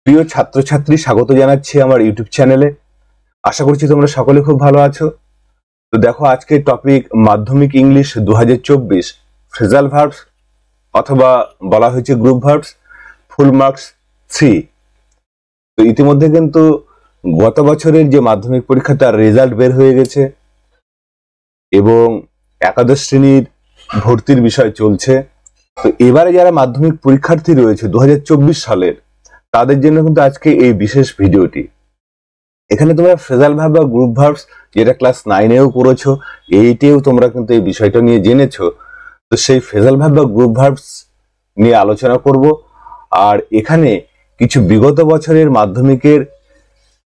প্রিয় ছাত্রছাত্রী, স্বাগত জানাচ্ছি আমার ইউটিউব চ্যানেলে। আশা করছি তোমরা সকলে খুব ভালো আছো। তো দেখো, আজকের টপিক মাধ্যমিক ইংলিশ 2024 ফ্রেজাল ভার্বস অথবা বলা হয়েছে গ্রুপ ভার্বস, ফুল মার্কস 3। তো ইতিমধ্যে কিন্তু গত বছরের যে মাধ্যমিক পরীক্ষা তার রেজাল্ট বের হয়ে গেছে এবং একাদশ শ্রেণীর ভর্তির বিষয় চলছে। তো এবারে যারা মাধ্যমিক পরীক্ষার্থী রয়েছে 2024 সালের, তাদের জন্য কিন্তু আজকে এই বিশেষ ভিডিওটি। এখানে তোমরা ফ্রেজাল ভার্ব বা গ্রুপ ভার্বস যেটা ক্লাস 9-এও পড়েছো, 8-এও তোমরা কিন্তু এই বিষয়টা নিয়ে জেনেছো। তো সেই ফ্রেজাল ভার্ব বা গ্রুপ ভার্বস নিয়ে আলোচনা করব। আর এখানে কিছু বিগত বছরের মাধ্যমিকের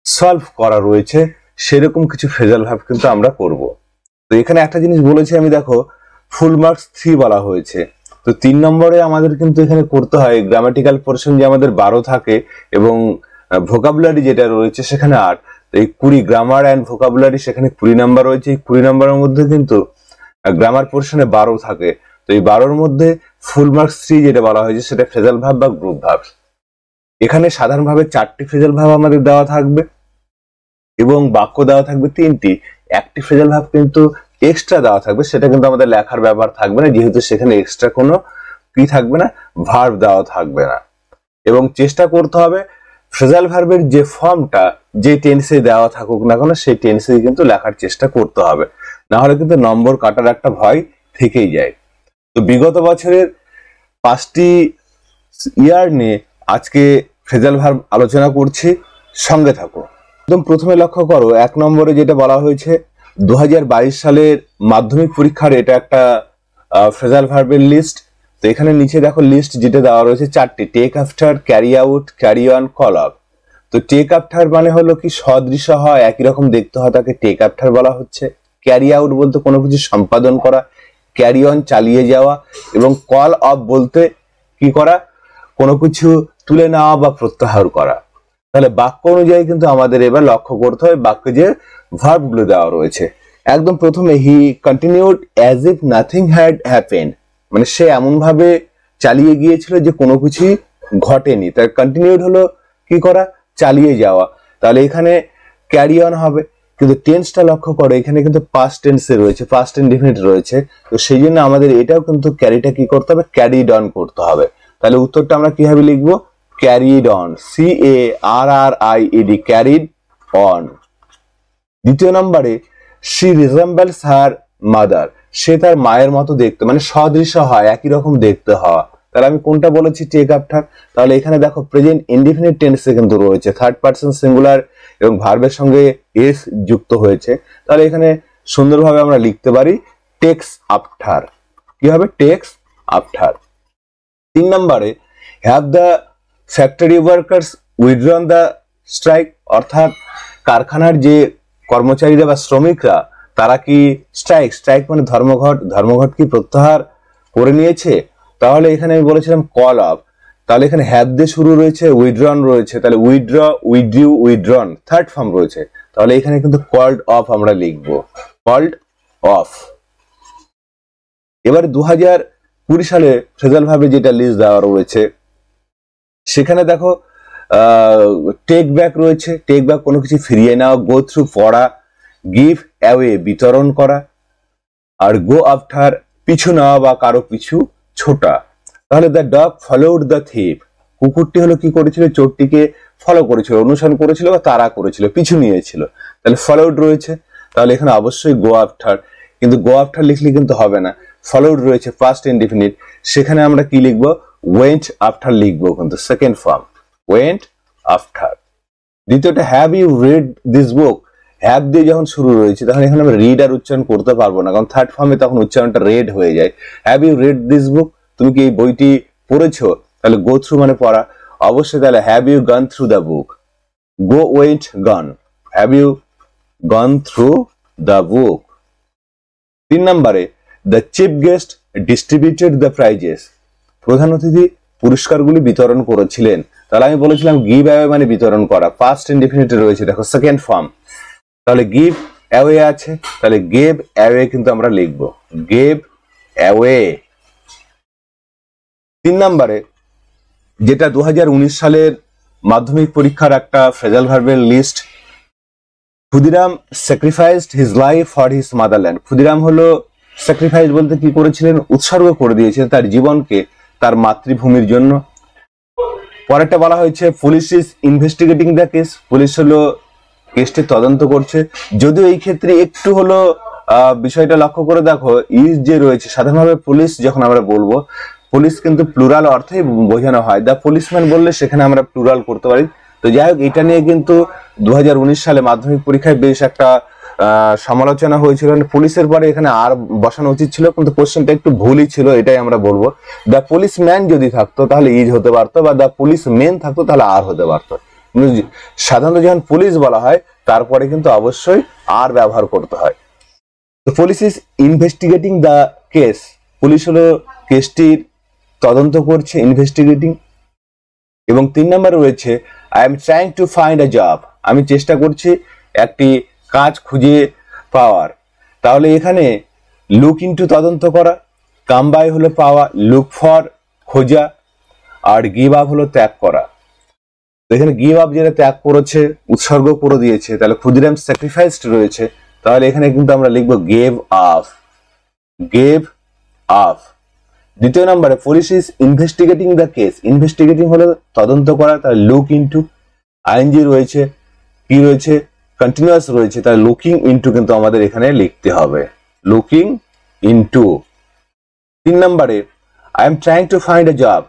সলভ করা রয়েছে, সেরকম কিছু ফ্রেজাল ভার্ব কিন্তু আমরা করব। তো এখানে একটা জিনিস বলেছি আমি, দেখো ফুল মার্কস 3 বলা হয়েছে। তো 3 নম্বরে আমাদের কিন্তু এখানে করতে হয় গ্রামাটিক্যাল পোরশন যে আমাদের 12 থাকে এবং ভোকাবুলারি যেটা রয়েছে সেখানে 8। তো এই 20 গ্রামার অ্যান্ড ভোকাবুলারি সেখানে 20 নাম্বার রয়েছে। এই 20 নাম্বারের মধ্যে কিন্তু গ্রামার পোরশনে 12 থাকে। তো এই 12-র মধ্যে ফুল মার্কস 3 যেটা বলা হয়েছে সেটা ফ্রেজাল ভার্ব বা গ্রুপ ভার্ব। এখানে সাধারণভাবে 4টি ফ্রেজাল ভার্ব আমাদের দেওয়া থাকবে এবং বাক্য দেওয়া থাকবে 3টি। একটি ফ্রেজাল ভার্ব কিন্তু এক্সট্রা দেওয়া থাকবে, সেটা কিন্তু আমাদের লেখার ব্যাপার থাকবে না, যেহেতু সেখানে এক্সট্রা কোনো কি থাকবে না, ভার্ব দেওয়া থাকবে না। এবং চেষ্টা করতে হবে ফ্রেজাল ভার্বের যে ফর্মটা যে টেন্সে দেওয়া থাকুক না কেন সেই টেন্সে কিন্তু লেখার চেষ্টা করতে হবে, না হলে কিন্তু নম্বর কাটার একটা ভয় থেকেই যায়। তো বিগত বছরের 5টি ইয়ার নিয়ে আজকে ফ্রেজাল ভার্ব আলোচনা করছি, সঙ্গে থাকো। একদম প্রথমে লক্ষ্য করো, 1 নম্বরে যেটা বলা হয়েছে 2022 সালের মাধ্যমিক পরীক্ষার এটা একটা ফ্রেজাল ভার্বের লিস্ট। তো এখানে নিচে দেখো লিস্ট যেটা দেওয়া রয়েছে 4টি: take after, carry out, carry on, call up. তো টেক আফটার মানে হলো কি সদৃশ হয়, একই রকম দেখতে হয়, তাকে টেক আফটার বলা হচ্ছে। ক্যারি আউট বলতে কোনো কিছু সম্পাদন করা, ক্যারি অন চালিয়ে যাওয়া, এবং কল আপ বলতে কি করা, কোনো কিছু তুলে নেওয়া বা প্রত্যাহার করা। তাহলে বাক্য অনুযায়ী কিন্তু আমাদের এবার লক্ষ্য করতে হবে বাক্যে যে ভার্ব গুলো দেওয়া রয়েছে। একদম প্রথমে হি continued as if nothing had happened, মানে সে এমন ভাবে চালিয়ে গিয়েছিল যে কোনো কিছুই ঘটেনি। তার কন্টিনিউড হলো কি করা, চালিয়ে যাওয়া। তাহলে এখানে ক্যারি অন হবে, কিন্তু টেন্সটা লক্ষ্য করো, এখানে কিন্তু পাস্ট টেন্সে রয়েছে, পাস্ট ইনডিফিনিট রয়েছে। তো সেই জন্য আমাদের এটাও কিন্তু ক্যারিটা কি করতে হবে, ক্যারিড অন করতে হবে। তাহলে উত্তরটা আমরা কিভাবে লিখবো, carried on, CARRIED, carried on. দ্বিতীয় নম্বরে শি রিজেম্বলস হার মাদার, সে তার মায়ের মতো দেখতে, মানে সদৃশ হয়, একই রকম দেখতে হওয়া। তাহলে আমি কোনটা বলেছি, টেক আফটার। তাহলে এখানে দেখো প্রেজেন্ট ইনডিফিনিট টেন্সে কিন্তু রয়েছে, থার্ড পারসন সিঙ্গুলার এবং ভার্বের সঙ্গে এস যুক্ত হয়েছে। তাহলে এখানে সুন্দরভাবে আমরা লিখতে পারি টেক্স আফটার। কি হবে, টেক্স আফটার। 3 নম্বরে have the factory workers withdrawn the strike, অর্থাৎ কারখানার যে কর্মচারীরা বা শ্রমিকরা তারা কি স্ট্রাইক মানে ধর্মঘট কি প্রত্যাহার করে নিয়েছে। তাহলে এখানে আমি বলেছিলাম কল আপ, তাহলে এখানে হ্যাভ দিয়ে শুরু রয়েছে, উইথড্রন রয়েছে, তাহলে উইথড্র, উইথড্রিউ, উইথড্রন থার্ড ফর্ম রয়েছে। তাহলে এখানে কিন্তু কল্ড অফ আমরা লিখবো, কল্ড অফ। এবার 2020 সালে ফ্রেজাল ভার্বে যেটা লিস্ট দেওয়া রয়েছে সেখানে দেখো টেক ব্যাক রয়েছে, টেক ব্যাক কোনো কিছু ফিরিয়ে নেওয়া, গো থ্রু পড়া, গিভ অ্যাওয়ে বিতরণ করা, আর গো আফটার পিছু নেওয়া বা কারো পিছু ছোটা। তাহলে the dog followed the thief, কুকুরটি হলো কি করেছিল, চোরটিকে ফলো করেছিল, অনুসরণ করেছিল বা তাড়া করেছিল, পিছু নিয়েছিল। তাহলে ফলোড রয়েছে, তাহলে এখানে অবশ্যই গো আফটার, কিন্তু গো আফটার লিখলে কিন্তু হবে না, ফলোড রয়েছে পাস্ট ইনডিফিনিট, সেখানে আমরা কি লিখবো, ওয়েন্ট আফটার লিখবো, কিন্তু সেকেন্ড ফর্ম ওয়েন্ট আফটার। দ্বিতীয়টা have you read this book, have দিয়ে যখন শুরু রয়েছে তখন এখানে আমরা রিড আর উচ্চারণ করতে পারবো না, কারণ থার্ড ফর্মে তখন উচ্চারণটা রেড হয়ে যায়। Have you read this book, তুমি কি এই বইটি পড়েছো, তাহলে গো থ্রু মানে পড়া, অবশ্যই তাহলে have you gone through the book, go went gone, have you gone through the book. 3 নম্বরে the chief guest distributed the prizes, প্রধান অতিথি পুরস্কারগুলি বিতরণ করেছিলেন। তাহলে আমি বলেছিলাম গিভ অ্যাওয়ে মানে বিতরণ করা, পাস্ট ইনডিফিনিট রয়েছে, দেখো সেকেন্ড ফর্ম। তাহলে গিভ অ্যাওয়ে আছে, তাহলে গেভ অ্যাওয়ে কিন্তু আমরা লিখবো, গেভ অ্যাওয়ে। 3 নম্বরে যেটা 2019 সালের মাধ্যমিক পরীক্ষার একটা ফ্রেজাল ভার্বের list. Khudiram sacrificed his life for his motherland. Khudiram হলো স্যাক্রিফাইস বলতে কি করেছিলেন, উৎসর্গ করে দিয়েছিলেন তার জীবনকে তার মাতৃভূমির জন্য। পরেরটা বলা হয়েছে police is investigating the case. Police হলো কেসটি তদন্ত করছে। যদিও এই ক্ষেত্রে একটু হলো বিষয়টা লক্ষ্য করে দেখো, ইজ যে রয়েছে, সাধারণভাবে পুলিশ যখন আমরা বলবো, পুলিশ কিন্তু প্লুরাল অর্থেই বোঝানো হয়। দ্য পুলিশম্যান বললে সেখানে আমরা প্লুরাল করতে পারি। তো যাই হোক, এটা নিয়ে কিন্তু 2019 সালে মাধ্যমিক পরীক্ষায় বেশ একটা সমালোচনা হয়েছিল। পুলিশের পরে এখানে আর বসানো উচিত ছিল, কিন্তু কোশ্চেনটা একটু ভুলই ছিল, এটাই আমরা বলবো। দ্য পুলিশম্যান যদি থাকতো তাহলে ইজ হতে পারতো, বা দ্য পুলিশ মেন থাকতো তাহলে আর হতে পারতো। সাধারণত যখন পুলিশ বলা হয় তারপরে কিন্তু অবশ্যই আর ব্যবহার করতে হয়। তো police is investigating the case. Police হলো কেসটির তদন্ত করছে, ইনভেস্টিগেটিং। এবং 3 নম্বর রয়েছে I am trying to find a job. আমি চেষ্টা করছি একটি কাজ খুঁজে পাওয়ার। তাহলে এখানে লুক ইনটু তদন্ত করা, কাম বাই হলো পাওয়া, লুক ফর খোঁজা, আর গিভ আপ হলো ত্যাগ করা। এখানে গিভ আপ যেটা ত্যাগ করেছে, উৎসর্গ করে দিয়েছে, তাহলে ক্ষুদিরাম স্যাক্রিফাইসড রয়েছে, তাহলে এখানে কিন্তু আমরা লিখবো গেভ আপ, গেভ আপ। দ্বিতীয় নম্বরে police is investigating the case. Investigating হলো তদন্ত করা, তাহলে লুক ইনটু। আইএনজি রয়েছে, কি রয়েছে, কন্টিনিউয়াস রয়েছে, তাহলে লুকিং ইনটু কিন্তু আমাদের এখানে লিখতে হবে, লুকিং ইনটু। 3 নম্বরে I am trying to find a job,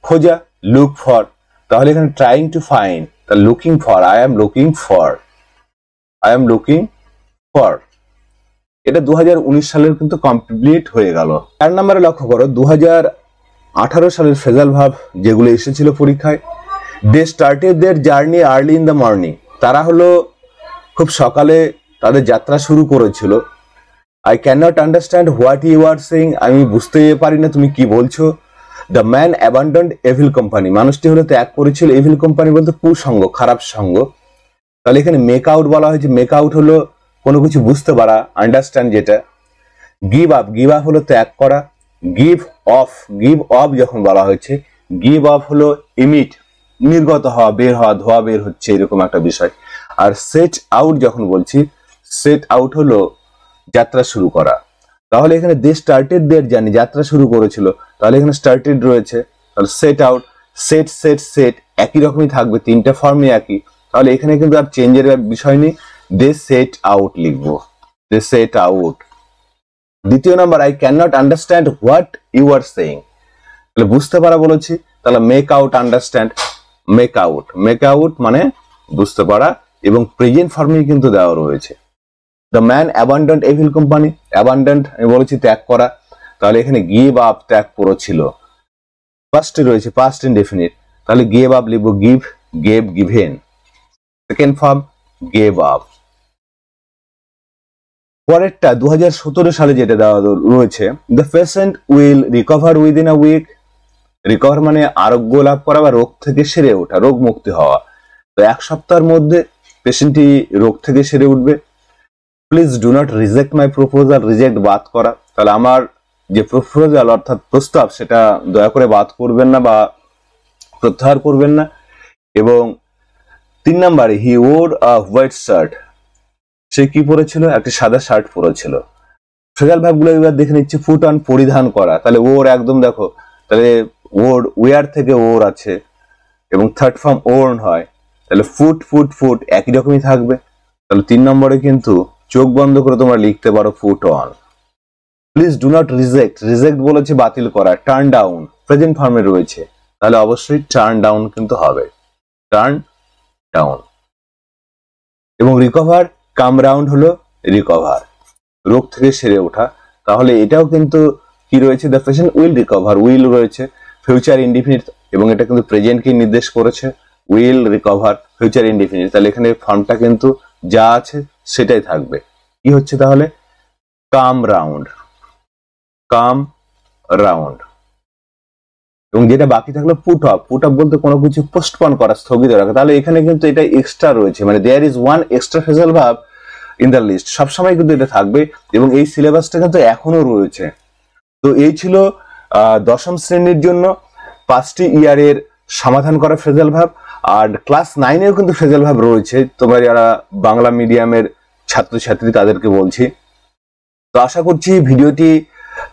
খোঁজা, লুক ফর, তাহলে এখানে ট্রাইং টু ফাইন্ড, তাহলে looking for, I am looking for, I am looking for. এটা 2019 সালের কিন্তু কমপ্লিট হয়ে গেল। 4 নম্বরে লক্ষ্য করো, 2018 সালের ফ্রেজাল ভার্ব যেগুলো এসেছিল পরীক্ষায়। They started their journey early in the morning. তারা হলো খুব সকালে তাদের যাত্রা শুরু করেছিল। I can not understand what you are saying. আমি বুঝতে পারি না তুমি কি বলছো। The man abandoned evil company. মানুষটি হলো ত্যাগ করেছিল এভিল কোম্পানি বলতে কুসঙ্গ, খারাপ সঙ্গ। তাহলে এখানে মেক আউট বলা হয়েছে, মেক আউট হলো কোনো কিছু বুঝতে পারা, আন্ডারস্ট্যান্ড যেটা। গিভ আপ, গিভ আপ হলো ত্যাগ করা। গিভ অফ, গিভ অফ যখন বলা হয়েছে, গিভ অফ হলো ইমিট, নির্গত হওয়া, বের হওয়া, ধোয়া বের হচ্ছে, এরকম একটা বিষয়। আর সেট আউট যখন বলছি, সেট আউট হলো যাত্রা শুরু করা। তাহলে এখানে দে স্টার্টেড দেয়ার জার্নি, যাত্রা শুরু করেছিল, তাহলে এখানে স্টার্টেড রয়েছে, তাহলে set out, set set set একই রকমই থাকবে, 3টা ফর্মই একই। তাহলে এখানে কিন্তু আর চেঞ্জের বিষয় নেই, দে সেট আউট লিখবো, দে সেট আউট। দ্বিতীয় number I can not understand what you are saying. তাহলে বুঝতে পারা বলেছি, তাহলে make out, understand, make out. Make out মানে বুঝতে পারা, এবং প্রেজেন্ট ফর্মেই কিন্তু দেওয়া রয়েছে। The man abandoned evil company, abandoned আমি বলেছি ত্যাগ করা, তাহলে এখানে গিভ আপ, ত্যাগ করেছিল। ফার্স্টে রয়েছে পাস্ট ইনডেফিনিট, তাহলে গেভ আপ লিখবো, give, gave, given. Second form gave up. পরেরটা 2017 সালে যেটা দেওয়া রয়েছে, the patient will recover within a week. Recover মানে আরোগ্য লাভ করা বা রোগ থেকে সেরে ওঠা, রোগ মুক্তি হওয়া। তো 1 সপ্তাহের মধ্যে পেশেন্টটি রোগ থেকে সেরে উঠবে। Please do not reject my proposal, reject বাদ করা, তাহলে আমার যে প্রপোজাল অর্থাৎ প্রস্তাব সেটা দয়া করে বাদ করবেন না বা প্রত্যাহার করবেন না। এবং 3 নম্বরে হি ওর আ হোয়াইট শার্ট, সে কি পরেছিল, একটা সাদা শার্ট পরেছিল। ফ্রেজাল ভার্বগুলো এবার দেখে নিচ্ছে, ফুট অন পরিধান করা, তাহলে ওর একদম দেখো, তাহলে ওর ওয়ার থেকে ওর আছে, এবং থার্ড ফর্ম ওর্ন হয়, তাহলে ফুট ফুট ফুট একই রকমই থাকবে। তাহলে 3 নম্বরে কিন্তু চোখ বন্ধ করে তোমরা লিখতে পারো foot on. Please do not reject, reject বলেছে বাতিল করা। টার্ন ডাউন প্রেজেন্ট ফর্মে রয়েছে, তাহলে অবশ্যই টার্ন ডাউন কিন্তু হবে, টার্ন ডাউন। এবং রিকভার, কাম রাউন্ড হলো রিকভার, রোগ থেকে সেরে ওঠা। তাহলে এটাও কিন্তু কি রয়েছে, the patient will recover, will রয়েছে, ফিউচার ইনডিফিনিট, এবং এটা কিন্তু প্রেজেন্টকে নির্দেশ করেছে, উইল রিকভার, ফিউচার ইনডিফিনিট। তাহলে এখানে ফর্মটা কিন্তু যা আছে সেটাই থাকবে। কি হচ্ছে তাহলে, কাম রাউন্ড, কাম রাউন্ড। এবং যেটা বাকি থাকলো পুট আপ, পুট আপ বলতে কোনো কিছু পোস্টপন করা, স্থগিত রাখা। তাহলে এখানে কিন্তু এটা এক্সট্রা রয়েছে, মানে there is one extra phrasal verb in the list, সবসময় কিন্তু এটা থাকবে, এবং এই সিলেবাসটা কিন্তু এখনো রয়েছে। তো এই ছিল 10ম শ্রেণীর জন্য 5টি ইয়ারের সমাধান করা ফ্রেজাল ভার্ব। আর ক্লাস 9-এও কিন্তু ফ্রেজাল ভার্ব রয়েছে। তোমরা যারা বাংলা মিডিয়ামের ছাত্রছাত্রী তাদেরকে বলছি। তো আশা করছি ভিডিওটি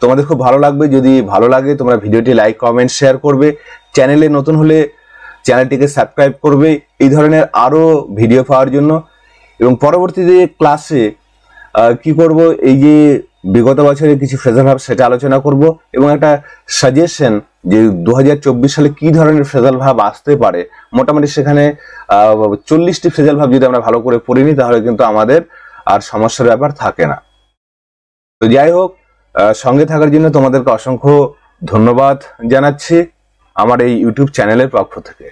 তোমাদের খুব ভালো লাগবে। যদি ভালো লাগে তোমরা ভিডিওটি লাইক, কমেন্ট, শেয়ার করবে। চ্যানেলে নতুন হলে চ্যানেলটিকে সাবস্ক্রাইব করবে এই ধরনের আরো ভিডিও পাওয়ার জন্য। এবং পরবর্তীতে ক্লাসে কি করব, এই যে বিগত বছরের কিছু ফ্রেজাল ভার্ব সেটা আলোচনা করব এবং একটা সাজেশন যে 2024 সালে কি ধরনের ফ্রেজাল ভার্ব আসতে পারে। মোটামুটি সেখানে 40টি ফ্রেজাল ভার্ব যদি আমরা ভালো করে পড়ে নিই তাহলে কিন্তু আমাদের আর সমস্যার ব্যাপার থাকে না। তো যাই হোক, সঙ্গে থাকার জন্য তোমাদেরকে অসংখ্য ধন্যবাদ জানাচ্ছি আমার এই ইউটিউব চ্যানেলের পক্ষ থেকে।